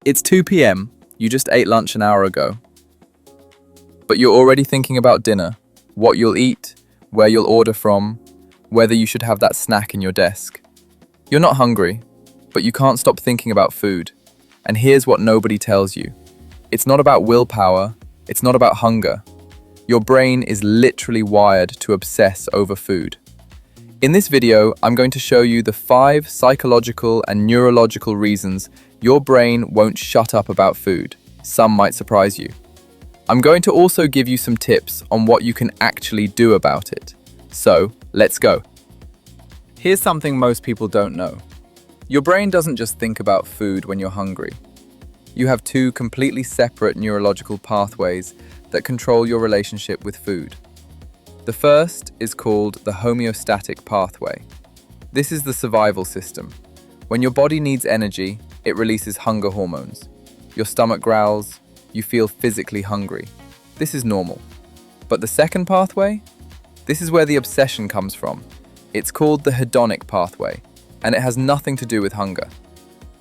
It's 2 p.m. You just ate lunch an hour ago. But you're already thinking about dinner, what you'll eat, where you'll order from, whether you should have that snack in your desk. You're not hungry, but you can't stop thinking about food. And here's what nobody tells you. It's not about willpower, it's not about hunger. Your brain is literally wired to obsess over food. In this video, I'm going to show you the 5 psychological and neurological reasons your brain won't shut up about food. Some might surprise you. I'm going to also give you some tips on what you can actually do about it. So, let's go. Here's something most people don't know. Your brain doesn't just think about food when you're hungry. You have 2 completely separate neurological pathways that control your relationship with food. The first is called the homeostatic pathway. This is the survival system. When your body needs energy, it releases hunger hormones. Your stomach growls, you feel physically hungry. This is normal. But the second pathway? This is where the obsession comes from. It's called the hedonic pathway, and it has nothing to do with hunger.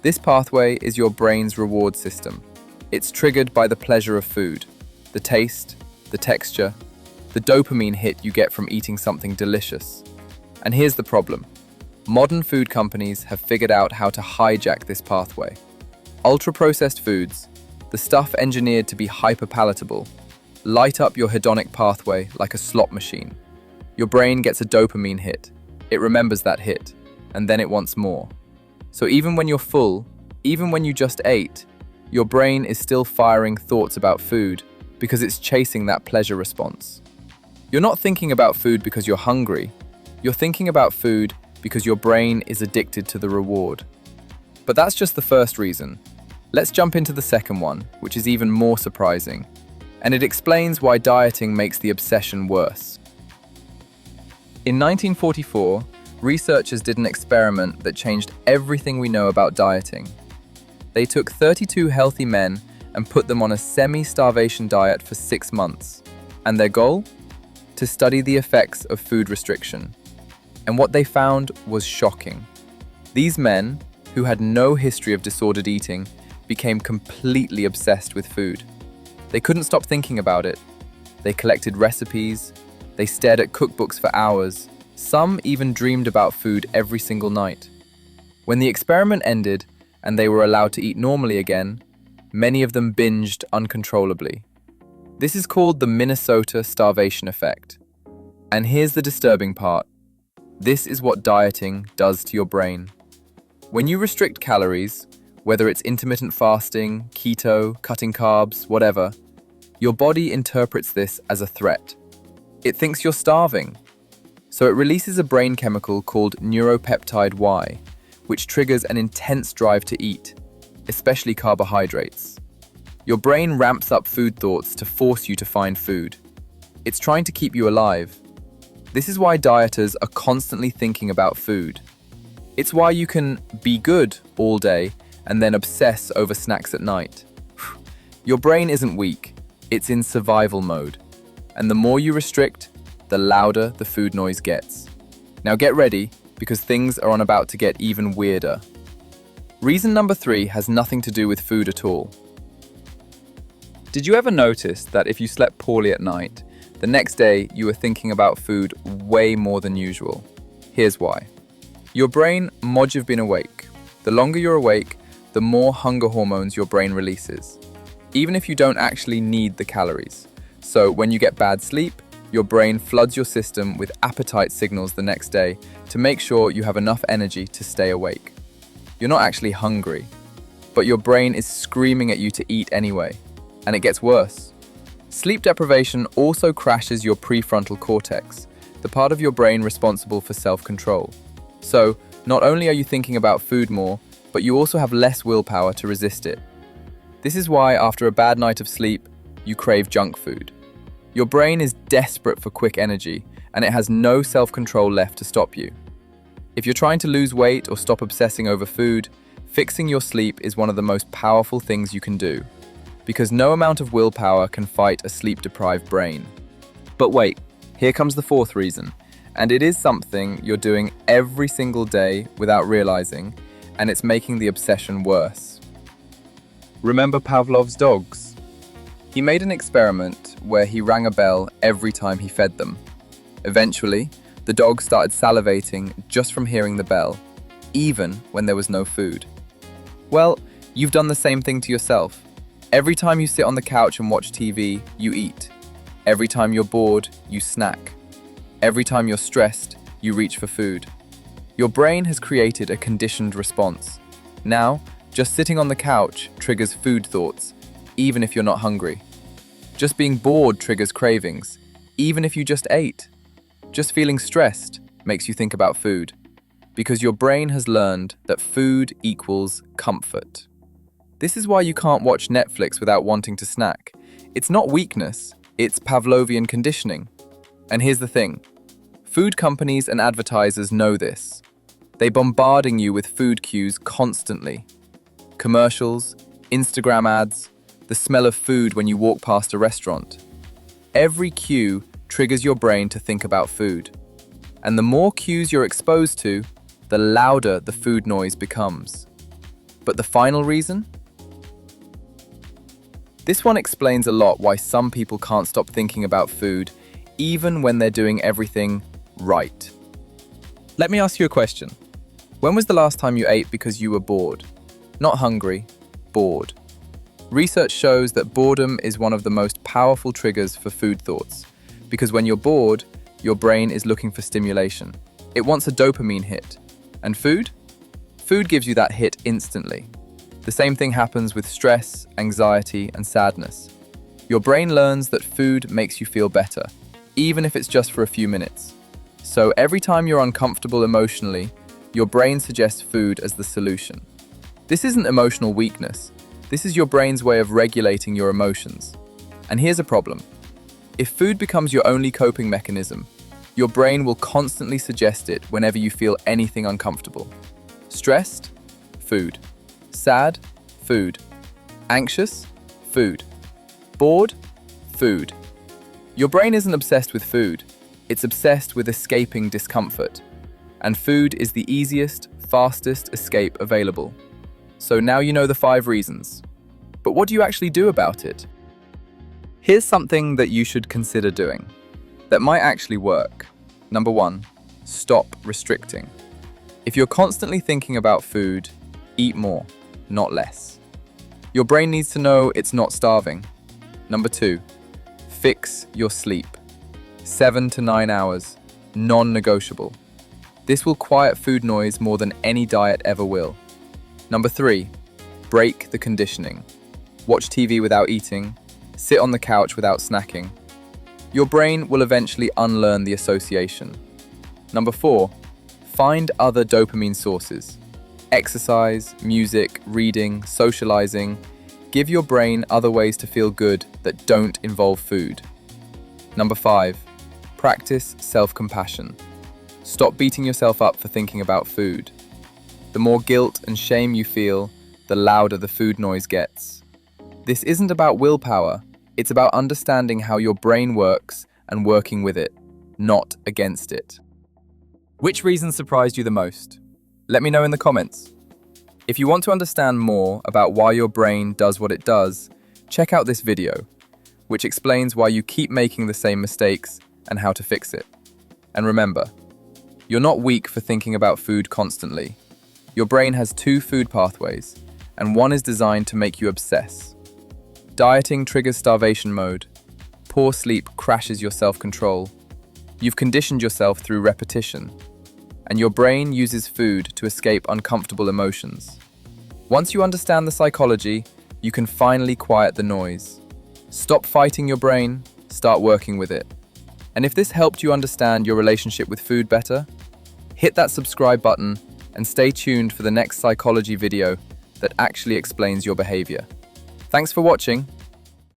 This pathway is your brain's reward system. It's triggered by the pleasure of food, the taste, the texture, the dopamine hit you get from eating something delicious. And here's the problem. Modern food companies have figured out how to hijack this pathway. Ultra-processed foods, the stuff engineered to be hyper-palatable, light up your hedonic pathway like a slot machine. Your brain gets a dopamine hit. It remembers that hit, and then it wants more. So even when you're full, even when you just ate, your brain is still firing thoughts about food because it's chasing that pleasure response. You're not thinking about food because you're hungry. You're thinking about food because your brain is addicted to the reward. But that's just the first reason. Let's jump into the second one, which is even more surprising. And it explains why dieting makes the obsession worse. In 1944, researchers did an experiment that changed everything we know about dieting. They took 32 healthy men and put them on a semi-starvation diet for 6 months. And their goal? To study the effects of food restriction. And what they found was shocking. These men, who had no history of disordered eating, became completely obsessed with food. They couldn't stop thinking about it. They collected recipes. They stared at cookbooks for hours. Some even dreamed about food every single night. When the experiment ended and they were allowed to eat normally again, many of them binged uncontrollably. This is called the Minnesota starvation effect. And here's the disturbing part. This is what dieting does to your brain. When you restrict calories, whether it's intermittent fasting, keto, cutting carbs, whatever, your body interprets this as a threat. It thinks you're starving. So it releases a brain chemical called neuropeptide Y, which triggers an intense drive to eat, especially carbohydrates. Your brain ramps up food thoughts to force you to find food. It's trying to keep you alive. This is why dieters are constantly thinking about food. It's why you can be good all day and then obsess over snacks at night. Your brain isn't weak, it's in survival mode. And the more you restrict, the louder the food noise gets. Now get ready, because things are about to get even weirder. Reason number 3 has nothing to do with food at all. Did you ever notice that if you slept poorly at night, the next day you were thinking about food way more than usual? Here's why. Your brain mods you've been awake. The longer you're awake, the more hunger hormones your brain releases, even if you don't actually need the calories. So when you get bad sleep, your brain floods your system with appetite signals the next day to make sure you have enough energy to stay awake. You're not actually hungry, but your brain is screaming at you to eat anyway. And it gets worse. Sleep deprivation also crashes your prefrontal cortex, the part of your brain responsible for self-control. So, not only are you thinking about food more, but you also have less willpower to resist it. This is why, after a bad night of sleep, you crave junk food. Your brain is desperate for quick energy, and it has no self-control left to stop you. If you're trying to lose weight or stop obsessing over food, fixing your sleep is one of the most powerful things you can do. Because no amount of willpower can fight a sleep-deprived brain. But wait, here comes the 4th reason, and it is something you're doing every single day without realizing, and it's making the obsession worse. Remember Pavlov's dogs? He made an experiment where he rang a bell every time he fed them. Eventually, the dogs started salivating just from hearing the bell, even when there was no food. Well, you've done the same thing to yourself. Every time you sit on the couch and watch TV, you eat. Every time you're bored, you snack. Every time you're stressed, you reach for food. Your brain has created a conditioned response. Now, just sitting on the couch triggers food thoughts, even if you're not hungry. Just being bored triggers cravings, even if you just ate. Just feeling stressed makes you think about food, because your brain has learned that food equals comfort. This is why you can't watch Netflix without wanting to snack. It's not weakness, it's Pavlovian conditioning. And here's the thing. Food companies and advertisers know this. They're bombarding you with food cues constantly. Commercials, Instagram ads, the smell of food when you walk past a restaurant. Every cue triggers your brain to think about food. And the more cues you're exposed to, the louder the food noise becomes. But the final reason? This one explains a lot why some people can't stop thinking about food, even when they're doing everything right. Let me ask you a question. When was the last time you ate because you were bored? Not hungry, bored. Research shows that boredom is one of the most powerful triggers for food thoughts, because when you're bored, your brain is looking for stimulation. It wants a dopamine hit. And food? Food gives you that hit instantly. The same thing happens with stress, anxiety, and sadness. Your brain learns that food makes you feel better, even if it's just for a few minutes. So every time you're uncomfortable emotionally, your brain suggests food as the solution. This isn't emotional weakness. This is your brain's way of regulating your emotions. And here's a problem. If food becomes your only coping mechanism, your brain will constantly suggest it whenever you feel anything uncomfortable. Stressed? Food. Sad? Food. Anxious? Food. Bored? Food. Your brain isn't obsessed with food. It's obsessed with escaping discomfort. And food is the easiest, fastest escape available. So now you know the 5 reasons. But what do you actually do about it? Here's something that you should consider doing that might actually work. Number 1, stop restricting. If you're constantly thinking about food, eat more, not less. Your brain needs to know it's not starving. Number 2, fix your sleep. 7 to 9 hours, non-negotiable. This will quiet food noise more than any diet ever will. Number 3, break the conditioning. Watch TV without eating, sit on the couch without snacking. Your brain will eventually unlearn the association. Number 4, find other dopamine sources. Exercise, music, reading, socializing. Give your brain other ways to feel good that don't involve food. Number 5, practice self-compassion. Stop beating yourself up for thinking about food. The more guilt and shame you feel, the louder the food noise gets. This isn't about willpower, it's about understanding how your brain works and working with it, not against it. Which reason surprised you the most? Let me know in the comments. If you want to understand more about why your brain does what it does, check out this video, which explains why you keep making the same mistakes and how to fix it. And remember, you're not weak for thinking about food constantly. Your brain has 2 food pathways, and one is designed to make you obsess. Dieting triggers starvation mode. Poor sleep crashes your self-control. You've conditioned yourself through repetition, and your brain uses food to escape uncomfortable emotions. Once you understand the psychology, you can finally quiet the noise. Stop fighting your brain, start working with it. And if this helped you understand your relationship with food better, hit that subscribe button and stay tuned for the next psychology video that actually explains your behavior. Thanks for watching.